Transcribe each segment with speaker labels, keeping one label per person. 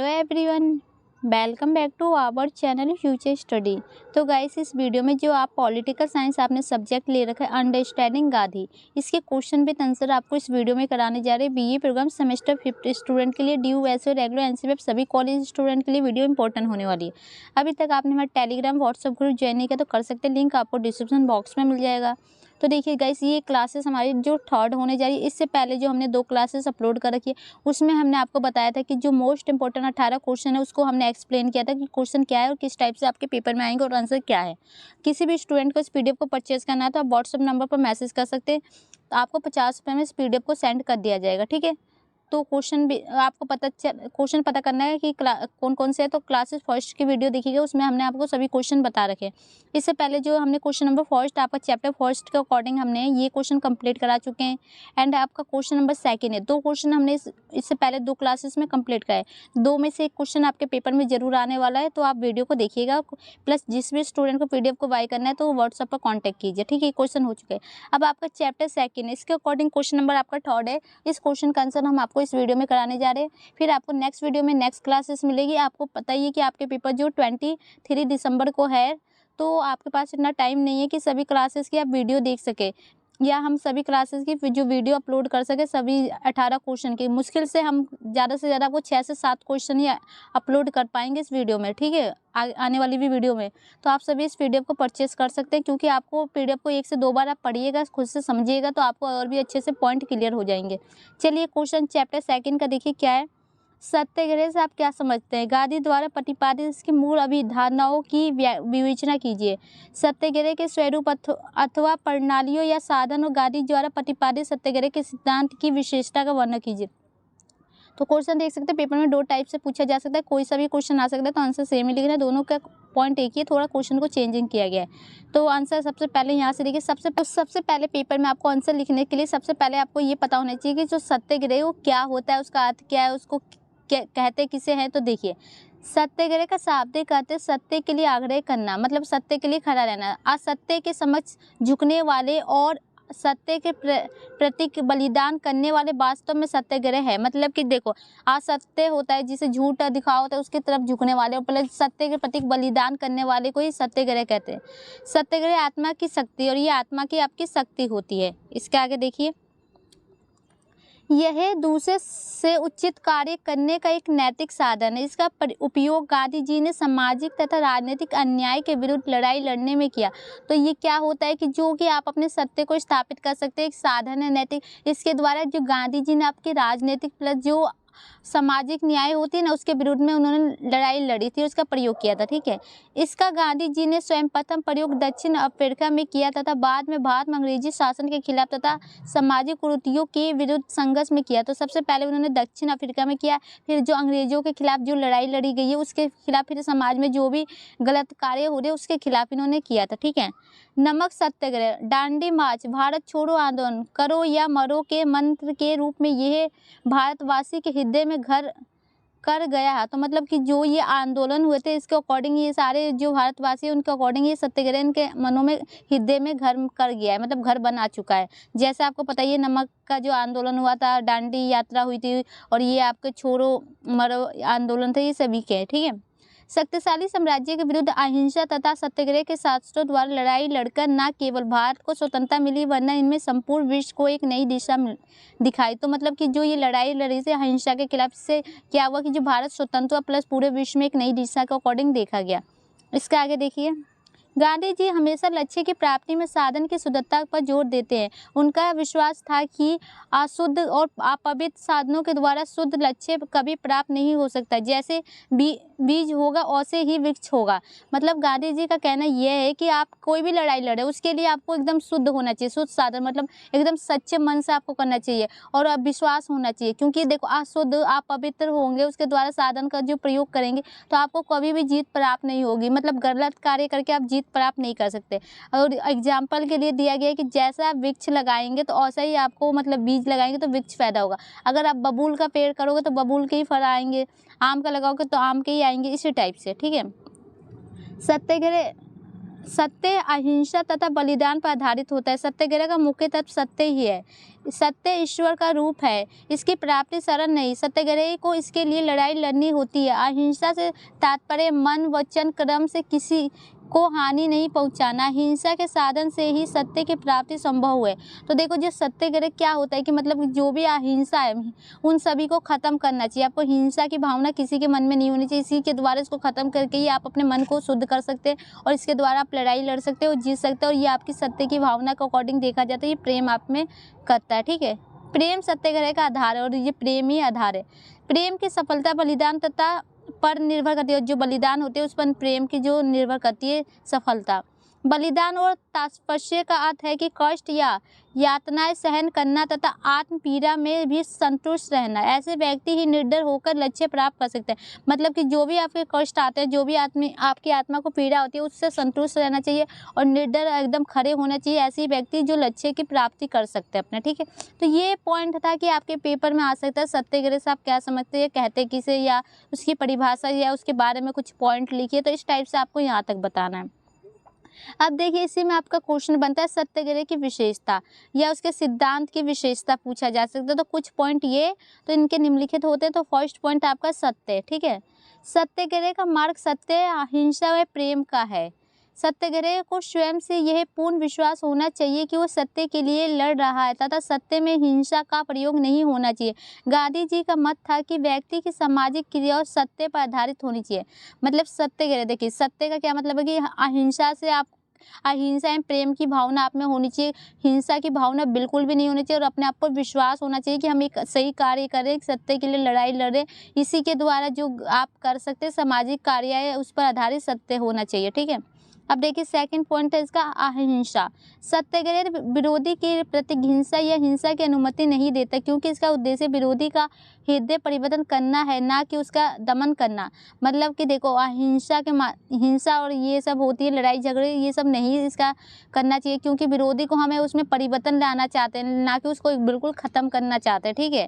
Speaker 1: Hello everyone, welcome back to our channel future study. तो guys, इस video में जो आप पॉलिटिकल साइंस आपने सब्जेक्ट ले रखा है अंडरस्टैंडिंग गांधी, इसके क्वेश्चन विद आंसर आपको इस वीडियो में कराने जा रहे हैं। बीए प्रोग्राम सेमेस्टर 5 स्टूडेंट के लिए, ड्यू एसओ रेगुलर एनसीएफ सभी कॉलेज स्टूडेंट के लिए वीडियो इंपॉर्टेंट होने वाली है। अभी तक आपने हमारा टेलीग्राम व्हाट्सएप ग्रुप ज्वाइन नहीं किया तो कर सकते, लिंक आपको डिस्क्रिप्शन बॉक्स में मिल जाएगा। तो देखिए गाइस, ये क्लासेस हमारी जो थर्ड होने जा रही है। इससे पहले जो हमने 2 क्लासेस अपलोड कर रखी है उसमें हमने आपको बताया था कि जो मोस्ट इंपॉर्टेंट 18 क्वेश्चन है उसको हमने एक्सप्लेन किया था कि क्वेश्चन क्या है और किस टाइप से आपके पेपर में आएंगे और आंसर क्या है। किसी भी स्टूडेंट को इस पीडीएफ को परचेज करना है तो आप व्हाट्सएप नंबर पर मैसेज कर सकते हैं, तो आपको 50 रुपये में इस पीडीएफ को सेंड कर दिया जाएगा। ठीक है, तो क्वेश्चन भी आपको क्वेश्चन पता करना है कि कौन कौन से है। तो क्लासेस फर्स्ट की वीडियो देखिएगा, उसमें हमने आपको सभी क्वेश्चन बता रखे हैं। इससे पहले जो हमने क्वेश्चन नंबर फर्स्ट आपका चैप्टर फर्स्ट के अकॉर्डिंग हमने ये क्वेश्चन कंप्लीट करा चुके हैं। एंड आपका क्वेश्चन नंबर सेकंड है, 2 क्वेश्चन हमने इससे पहले 2 क्लासेस में कंप्लीट कराए। 2 में से एक क्वेश्चन आपके पेपर में जरूर आने वाला है, तो आप वीडियो को देखिएगा। प्लस जिस भी स्टूडेंट को पीडीएफ को बाय करना है तो व्हाट्सएप पर कॉन्टैक्ट कीजिए। ठीक है, क्वेश्चन हो चुके हैं। अब आपका चैप्टर सेकंड है, इसके अकॉर्डिंग क्वेश्चन नंबर आपका थर्ड है। इस क्वेश्चन का आंसर हम आपको इस वीडियो में कराने जा रहे हैं। फिर आपको नेक्स्ट वीडियो में नेक्स्ट क्लासेस मिलेगी। आपको पता ही है कि आपके पेपर जो 23 दिसंबर को है, तो आपके पास इतना टाइम नहीं है कि सभी क्लासेस की आप वीडियो देख सके या हम सभी क्लासेस की जो वीडियो अपलोड कर सके सभी 18 क्वेश्चन की। मुश्किल से हम ज़्यादा से ज़्यादा आपको 6 से 7 क्वेश्चन ही अपलोड कर पाएंगे इस वीडियो में। ठीक है, आने वाली भी वीडियो में। तो आप सभी इस पीडीएफ को परचेस कर सकते हैं, क्योंकि आपको पीडीएफ को 1 से 2 बार आप पढ़िएगा, खुद से समझिएगा, तो आपको और भी अच्छे से पॉइंट क्लियर हो जाएंगे। चलिए, क्वेश्चन चैप्टर सेकंड का देखिए क्या है। सत्याग्रह से आप क्या समझते हैं? गांधी द्वारा प्रतिपादित इसकी मूल अभिधारणाओं की विवेचना कीजिए। सत्याग्रह के स्वरूप अथवा प्रणालियों या साधन और गांधी द्वारा प्रतिपादित सत्याग्रह के सिद्धांत की विशेषता का वर्णन कीजिए। तो क्वेश्चन देख सकते हैं, पेपर में 2 टाइप से पूछा जा सकता है, कोई सा भी क्वेश्चन आ सकता है, तो आंसर सेम ही लिखना है। दोनों का पॉइंट एक ही है, थोड़ा क्वेश्चन को चेंजिंग किया गया है। तो आंसर सबसे पहले यहाँ से देखिए। सबसे पहले पेपर में आपको आंसर लिखने के लिए सबसे पहले आपको ये पता होना चाहिए कि जो सत्याग्रह वो क्या होता है, उसका अर्थ क्या है, उसको कहते किसे हैं। तो देखिए, सत्याग्रह का शाब्दिक अर्थ है सत्य के लिए आग्रह करना, मतलब सत्य के लिए खड़ा रहना, असत्य के समक्ष झुकने वाले और सत्य के प्रति बलिदान करने वाले वास्तव में सत्याग्रह है। मतलब कि देखो, असत्य होता है जिसे झूठ दिखा होता है, उसकी तरफ झुकने वाले और प्लस सत्य के प्रति बलिदान करने वाले को ही सत्याग्रह कहते हैं। सत्याग्रह आत्मा की शक्ति, और ये आत्मा की आपकी शक्ति होती है। इसके आगे देखिए, यह दूसरे से उचित कार्य करने का एक नैतिक साधन है। इसका उपयोग गांधी जी ने सामाजिक तथा राजनीतिक अन्याय के विरुद्ध लड़ाई लड़ने में किया। तो ये क्या होता है कि जो कि आप अपने सत्य को स्थापित कर सकते हैं, एक साधन है नैतिक। इसके द्वारा जो गांधी जी ने आपकी राजनीतिक प्लस जो सामाजिक न्याय होती है ना, उसके विरुद्ध में उन्होंने लड़ाई लड़ी थी, उसका प्रयोग किया था। ठीक है, इसका गांधी जी ने स्वयं प्रथम प्रयोग दक्षिण अफ्रीका में किया तथा बाद में भारत में अंग्रेजी शासन के खिलाफ तथा सामाजिक कुरीतियों के विरुद्ध संघर्ष में किया। तो सबसे पहले उन्होंने दक्षिण अफ्रीका में किया, फिर जो अंग्रेजों के खिलाफ जो लड़ाई लड़ी गई है उसके खिलाफ, फिर समाज में जो भी गलत कार्य हो रहे उसके खिलाफ इन्होंने किया था। ठीक है, नमक सत्याग्रह, दांडी मार्च, भारत छोड़ो आंदोलन, करो या मरो के मंत्र के रूप में यह भारतवासी के हृदय में घर कर गया है। तो मतलब कि जो ये आंदोलन हुए थे, इसके अकॉर्डिंग ये सारे जो भारतवासी हैं उनके अकॉर्डिंग ये सत्याग्रह इनके मनों में, हृदय में घर कर गया है, मतलब घर बना चुका है। जैसे आपको पता ही है, नमक का जो आंदोलन हुआ था, दांडी यात्रा हुई थी, और ये आपके छोड़ो मरो आंदोलन थे, ये सभी के। ठीक है, शक्तिशाली साम्राज्य के विरुद्ध अहिंसा तथा सत्याग्रह के शास्त्रों द्वारा लड़ाई लड़कर न केवल भारत को स्वतंत्रता मिली, वरना इनमें संपूर्ण विश्व को एक नई दिशा दिखाई। तो मतलब कि जो ये लड़ाई लड़ी थी अहिंसा के खिलाफ, से क्या हुआ कि जो भारत स्वतंत्र हुआ प्लस पूरे विश्व में एक नई दिशा के अकॉर्डिंग देखा गया। इसके आगे देखिए, गांधी जी हमेशा लक्ष्य की प्राप्ति में साधन की शुद्धता पर जोर देते हैं। उनका विश्वास था कि अशुद्ध और अपवित्र साधनों के द्वारा शुद्ध लक्ष्य कभी प्राप्त नहीं हो सकता। जैसे बीज होगा वैसे ही वृक्ष होगा। मतलब गांधी जी का कहना यह है कि आप कोई भी लड़ाई लड़े उसके लिए आपको एकदम शुद्ध होना चाहिए, शुद्ध साधन, मतलब एकदम सच्चे मन से आपको करना चाहिए और विश्वास होना चाहिए। क्योंकि देखो, अशुद्ध आप पवित्र होंगे, उसके द्वारा साधन का जो प्रयोग करेंगे तो आपको कभी भी जीत प्राप्त नहीं होगी। मतलब गलत कार्य करके आप जीत प्राप्त नहीं कर सकते। और एग्जाम्पल के लिए दिया गया है कि जैसा आप वृक्ष लगाएंगे तो वैसा ही आपको, मतलब बीज लगाएंगे तो वृक्ष पैदा होगा। अगर आप बबूल का पेड़ करोगे तो बबूल के ही फल आएंगे, आम का लगाओगे तो आम के ही आएंगे, इसी टाइप से। ठीक है, सत्य, अहिंसा तथा बलिदान पर आधारित होता है। सत्याग्रह का मुख्य तत्व सत्य ही है। सत्य ईश्वर का रूप है, इसकी प्राप्ति सरल नहीं। सत्याग्रही को इसके लिए लड़ाई लड़नी होती है। अहिंसा से तात्पर्य मन वचन कर्म से किसी को हानि नहीं पहुंचाना। हिंसा के साधन से ही सत्य की प्राप्ति संभव है। तो देखो, जो सत्याग्रह क्या होता है कि मतलब जो भी अहिंसा है उन सभी को ख़त्म करना चाहिए। आपको हिंसा की भावना किसी के मन में नहीं होनी चाहिए। इसी के द्वारा इसको ख़त्म करके ही आप अपने मन को शुद्ध कर सकते हैं और इसके द्वारा आप लड़ाई लड़ सकते हो, जीत सकते हो। और ये आपकी सत्य की भावना के अकॉर्डिंग देखा जाता है, ये प्रेम आप में करता है। ठीक है, प्रेम सत्याग्रह का आधार है और ये प्रेम ही आधार है। प्रेम की सफलता बलिदान तथा पर निर्भर करती है। जो बलिदान होते हैं उस पर प्रेम की जो निर्भर करती है सफलता। बलिदान और तपस्या का अर्थ है कि कष्ट या यातनाएं सहन करना तथा आत्म पीड़ा में भी संतुष्ट रहना। ऐसे व्यक्ति ही निर्डर होकर लक्ष्य प्राप्त कर सकते हैं। मतलब कि जो भी आपके कष्ट आते हैं, जो भी आपकी आत्मा को पीड़ा होती है, उससे संतुष्ट रहना चाहिए और निर्डर एकदम खड़े होना चाहिए। ऐसे व्यक्ति जो लक्ष्य की प्राप्ति कर सकते हैं अपने। ठीक है, तो ये पॉइंट था कि आपके पेपर में आ सकता है। सत्याग्रह से आप क्या समझते हैं, कहते किसे, या उसकी परिभाषा या उसके बारे में कुछ पॉइंट लिखिए। तो इस टाइप से आपको यहाँ तक बताना है। अब देखिए, इसी में आपका क्वेश्चन बनता है सत्याग्रह की विशेषता या उसके सिद्धांत की विशेषता पूछा जा सकता है। तो कुछ पॉइंट ये तो इनके निम्नलिखित होते हैं। तो फर्स्ट पॉइंट आपका सत्य। ठीक है, सत्याग्रह का मार्ग सत्य, अहिंसा व प्रेम का है। सत्याग्रह को स्वयं से यह पूर्ण विश्वास होना चाहिए कि वो सत्य के लिए लड़ रहा है तथा सत्य में हिंसा का प्रयोग नहीं होना चाहिए। गांधी जी का मत था कि व्यक्ति की सामाजिक क्रिया और सत्य पर आधारित होनी चाहिए। मतलब सत्याग्रह, देखिए सत्य का क्या मतलब है कि अहिंसा से आप अहिंसा एवं प्रेम की भावना आप में होनी चाहिए। हिंसा की भावना बिल्कुल भी नहीं होनी चाहिए और अपने आप पर विश्वास होना चाहिए कि हम एक सही कार्य करें, सत्य के लिए लड़ाई लड़ें। इसी के द्वारा जो आप कर सकते हैं सामाजिक कार्य है उस पर आधारित सत्य होना चाहिए। ठीक है, अब देखिए सेकंड पॉइंट है इसका अहिंसा। सत्याग्रह विरोधी के प्रति हिंसा या हिंसा की अनुमति नहीं देता, क्योंकि इसका उद्देश्य विरोधी का हृदय परिवर्तन करना है, ना कि उसका दमन करना। मतलब कि देखो, अहिंसा के हिंसा और ये सब होती है लड़ाई झगड़े, ये सब नहीं इसका करना चाहिए, क्योंकि विरोधी को हमें उसमें परिवर्तन लाना चाहते हैं, ना कि उसको बिल्कुल ख़त्म करना चाहते हैं। ठीक है,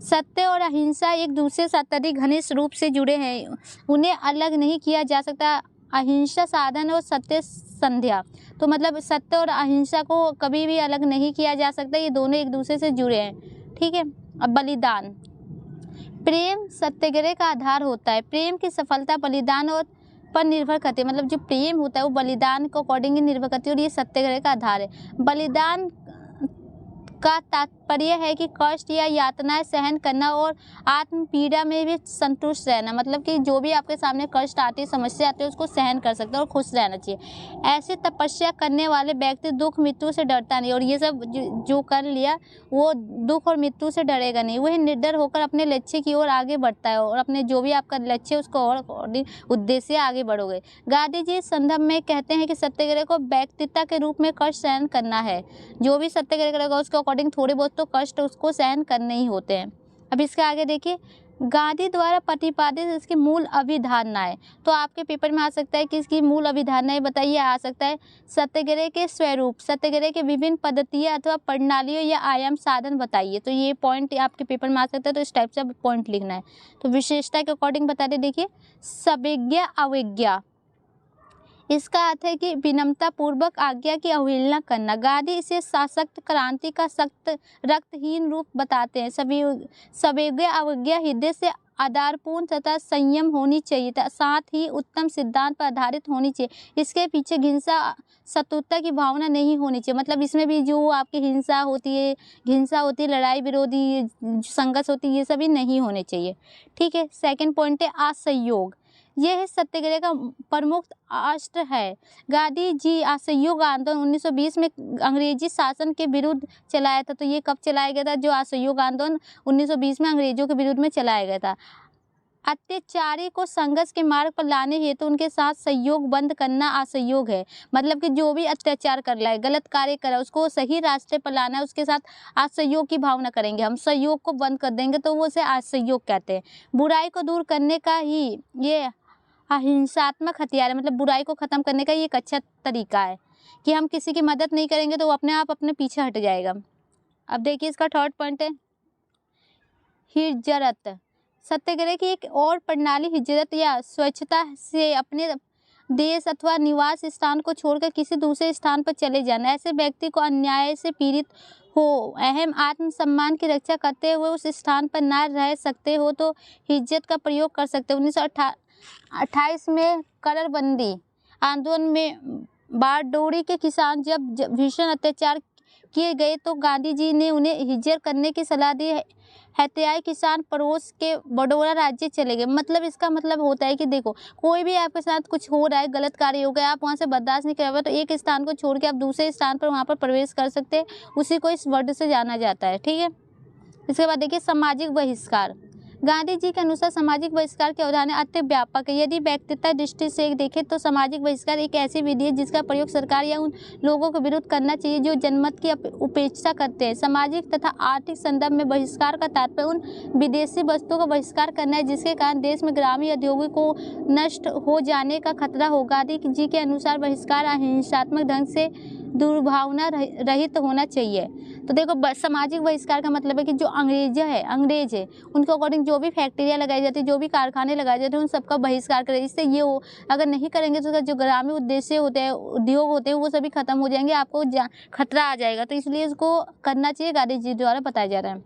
Speaker 1: सत्य और अहिंसा एक दूसरे से अत्यधिक घनिष्ठ रूप से जुड़े हैं, उन्हें अलग नहीं किया जा सकता। अहिंसा साधन और सत्य संध्या। तो मतलब सत्य और अहिंसा को कभी भी अलग नहीं किया जा सकता, ये दोनों एक दूसरे से जुड़े हैं। ठीक है, अब बलिदान। प्रेम सत्याग्रह का आधार होता है। प्रेम की सफलता बलिदान और पर निर्भर करती है। मतलब जो प्रेम होता है वो बलिदान को अकॉर्डिंग ही निर्भर करती है और ये सत्याग्रह का आधार है। बलिदान का तात्पर्य है कि कष्ट या यातनाएं सहन करना और आत्म पीड़ा में भी संतुष्ट रहना। मतलब कि जो भी आपके सामने कष्ट आती है, समस्या आती है, उसको सहन कर सकते हैं और खुश रहना चाहिए। ऐसी तपस्या करने वाले व्यक्ति दुख मृत्यु से डरता नहीं, और ये सब जो कर लिया वो दुख और मृत्यु से डरेगा नहीं। वह निर्डर होकर अपने लक्ष्य की ओर आगे बढ़ता है और अपने जो भी आपका लक्ष्य है उसको और उद्देश्य आगे बढ़ोगे। गांधी जी इस संदर्भ में कहते हैं कि सत्याग्रह को व्यक्तित्व के रूप में कष्ट सहन करना है। जो भी सत्याग्रह करेगा उसके अकॉर्डिंग थोड़े बहुत तो कष्ट उसको सहन करने ही होते हैं। अब इसके आगे देखिए, गांधी द्वारा प्रतिपादित इसकी मूल अभिधारणाएं। तो आपके पेपर में आ सकता है कि इसकी मूल अभिधारणाएं बताइए। आ सकता है सत्याग्रह के स्वरूप, सत्याग्रह के विभिन्न पद्धतियां अथवा प्रणालियों या आयाम साधन बताइए। तो ये पॉइंट आपके पेपर में आ सकता है, तो इस टाइप से पॉइंट लिखना है। तो विशेषता के अकॉर्डिंग बता दे, देखिए सविज्ञा अवज्ञा, इसका अर्थ है कि विनम्रता पूर्वक आज्ञा की अवहेलना करना। गांधी इसे सशक्त क्रांति का सख्त रक्तहीन रूप बताते हैं। सविज्ञा अवज्ञा हृदय से आदरपूर्ण तथा संयम होनी चाहिए, साथ ही उत्तम सिद्धांत पर आधारित होनी चाहिए। इसके पीछे हिंसा शत्रुता की भावना नहीं होनी चाहिए। मतलब इसमें भी जो आपकी हिंसा होती है, लड़ाई विरोधी संघर्ष होती है, ये सभी नहीं होने चाहिए। ठीक है, सेकंड पॉइंट है असहयोग। यह है सत्याग्रह का प्रमुख अस्त्र है। गांधी जी असहयोग आंदोलन 1920 में अंग्रेजी शासन के विरुद्ध चलाया था। तो ये कब चलाया गया था? जो असहयोग आंदोलन 1920 में अंग्रेजों के विरुद्ध में चलाया गया था। अत्याचारी को संघर्ष के मार्ग पर लाने हेतु उनके साथ सहयोग बंद करना असहयोग है। मतलब कि जो भी अत्याचार कर रहा है, गलत कार्य कर रहा है, उसको सही रास्ते पर लाना है, उसके साथ असहयोग की भावना करेंगे, हम सहयोग को बंद कर देंगे, तो वो उसे असहयोग कहते हैं। बुराई को दूर करने का ही ये अहिंसात्मक हथियार है। मतलब बुराई को ख़त्म करने का ये एक अच्छा तरीका है कि हम किसी की मदद नहीं करेंगे तो वो अपने आप अपने पीछे हट जाएगा। अब देखिए इसका थर्ड पॉइंट है हिजरत। सत्याग्रह की एक और प्रणाली हिजरत या स्वच्छता से अपने देश अथवा निवास स्थान को छोड़कर किसी दूसरे स्थान पर चले जाना। ऐसे व्यक्ति को अन्याय से पीड़ित हो, अहम आत्मसम्मान की रक्षा करते हुए उस स्थान पर न रह सकते हो तो हिज्जत का प्रयोग कर सकते हो। 1928 में कररबंदी आंदोलन में बारडोली के किसान जब भीषण अत्याचार किए गए तो गांधी जी ने उन्हें हिज्जत करने की सलाह दी। हत्याए किसान पड़ोस के बड़ौदा राज्य चले गए। मतलब इसका मतलब होता है कि देखो, कोई भी आपके साथ कुछ हो रहा है, गलत कार्य हो गया, आप वहाँ से बर्दाश्त नहीं कर पाए तो एक स्थान को छोड़ के आप दूसरे स्थान पर वहाँ पर प्रवेश कर सकते हैं। उसी को इस वर्ड से जाना जाता है। ठीक है, इसके बाद देखिए सामाजिक बहिष्कार। गांधी जी के अनुसार सामाजिक बहिष्कार की अवधारणा अत्यंत व्यापक है। यदि व्यक्तिगत दृष्टि से देखें तो सामाजिक बहिष्कार एक ऐसी विधि है जिसका प्रयोग सरकार या उन लोगों के विरुद्ध करना चाहिए जो जनमत की उपेक्षा करते हैं। सामाजिक तथा आर्थिक संदर्भ में बहिष्कार का तात्पर्य उन विदेशी वस्तुओं का बहिष्कार करना है जिसके कारण देश में ग्रामीण उद्योगों को नष्ट हो जाने का खतरा हो। गांधी जी के अनुसार बहिष्कार अहिंसात्मक ढंग से दुर्भावना रहित होना चाहिए। तो देखो, सामाजिक बहिष्कार का मतलब है कि जो अंग्रेज है उनके अकॉर्डिंग जो भी फैक्ट्रियाँ लगाई जाती है, जो भी कारखाने लगाए जाते हैं, उन सबका बहिष्कार करें। इससे ये हो, अगर नहीं करेंगे तो जो ग्रामीण उद्देश्य होते हैं, उद्योग होते हैं, वो सभी खत्म हो जाएंगे, आपको खतरा आ जाएगा। तो इसलिए इसको करना चाहिए, गांधी जी द्वारा बताया जा रहा है।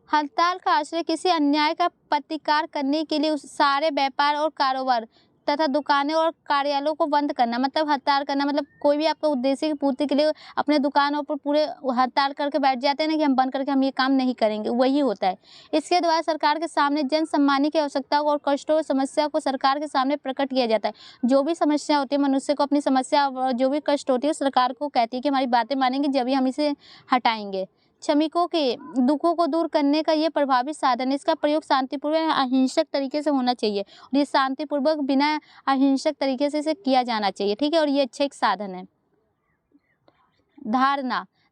Speaker 1: हड़ताल का आश्रय किसी अन्याय का प्रतिकार करने के लिए उस सारे व्यापार और कारोबार तथा दुकानें और कार्यालयों को बंद करना। मतलब हड़ताल करना मतलब कोई भी आपका उद्देश्य की पूर्ति के लिए अपने दुकानों पर पूरे हड़ताल करके बैठ जाते हैं ना कि हम बंद करके हम ये काम नहीं करेंगे, वही होता है। इसके द्वारा सरकार के सामने जन सम्मानी की आवश्यकता और कष्टों और समस्या को सरकार के सामने प्रकट किया जाता है। जो भी समस्या होती है, मनुष्य को अपनी समस्या जो भी कष्ट होती है सरकार को कहती है कि हमारी बातें मानेंगे जब भी हम इसे हटाएंगे। श्रमिकों के दुखों को दूर करने का ये प्रभावी साधन है। इसका प्रयोग शांतिपूर्वक अहिंसक तरीके से होना चाहिए और ये शांतिपूर्वक बिना अहिंसक तरीके से इसे किया जाना चाहिए। ठीक है, और ये अच्छा एक साधन है।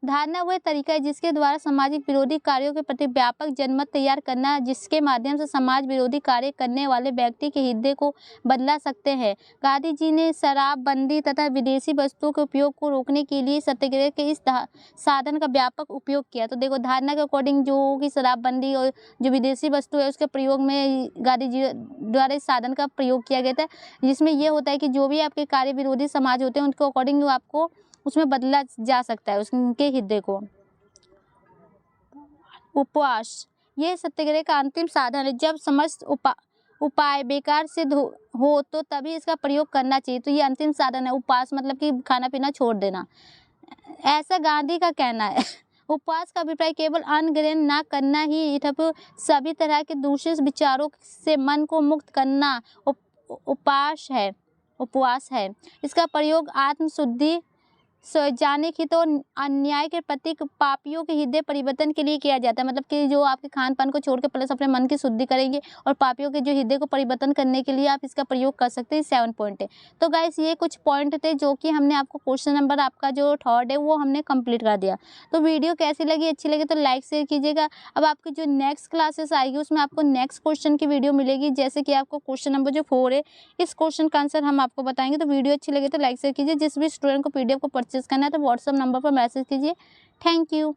Speaker 1: धारणा वह तरीका है जिसके द्वारा सामाजिक विरोधी कार्यों के प्रति व्यापक जनमत तैयार करना, जिसके माध्यम से समाज विरोधी कार्य करने वाले व्यक्ति के हृदय को बदला सकते हैं। गांधी जी ने शराबबंदी तथा विदेशी वस्तुओं के उपयोग को रोकने के लिए सत्याग्रह के इस साधन का व्यापक उपयोग किया। तो देखो, धारणा के अकॉर्डिंग जो कि शराबबंदी और जो विदेशी वस्तु है उसके प्रयोग में गांधी जी द्वारा इस साधन का प्रयोग किया गया था, जिसमें यह होता है कि जो भी आपके कार्य विरोधी समाज होते हैं उनके अकॉर्डिंग आपको उसमें बदला जा सकता है उसके हृदय को। उपवास, यह सत्याग्रह का अंतिम साधन है। जब समस्त उपाय बेकार सिद्ध हो तो तभी इसका प्रयोग करना चाहिए। तो ये अंतिम साधन है। उपवास मतलब कि खाना पीना छोड़ देना, ऐसा गांधी का कहना है। उपवास का अभिप्राय केवल अन्न ग्रहण न करना ही सभी तरह के दूसरे विचारों से मन को मुक्त करना उपवास है। इसका प्रयोग आत्मशुद्धि, जाने की तो अन्याय के प्रति पापियों के हृदय परिवर्तन के लिए किया जाता है। मतलब कि जो आपके खान पान को छोड़ के प्लस अपने मन की शुद्धि करेंगे और पापियों के जो हृदय को परिवर्तन करने के लिए आप इसका प्रयोग कर सकते हैं। 7 पॉइंट है। तो गाइस, ये कुछ पॉइंट थे जो कि हमने आपको क्वेश्चन नंबर आपका जो 3rd है वो हमने कंप्लीट कर दिया। तो वीडियो कैसी लगी, अच्छी लगी तो लाइक शेयर कीजिएगा। अब आपकी जो नेक्स्ट क्लासेस आएगी उसमें आपको नेक्स्ट क्वेश्चन की वीडियो मिलेगी। जैसे कि आपको क्वेश्चन नंबर जो 4 है, इस क्वेश्चन का आंसर हम आपको बताएंगे। तो वीडियो अच्छी लगी तो लाइक शेयर कीजिए। जिस भी स्टूडेंट को पीडीएफ को परचेज करना है तो व्हाट्सएप नंबर पर मैसेज कीजिए। Thank you.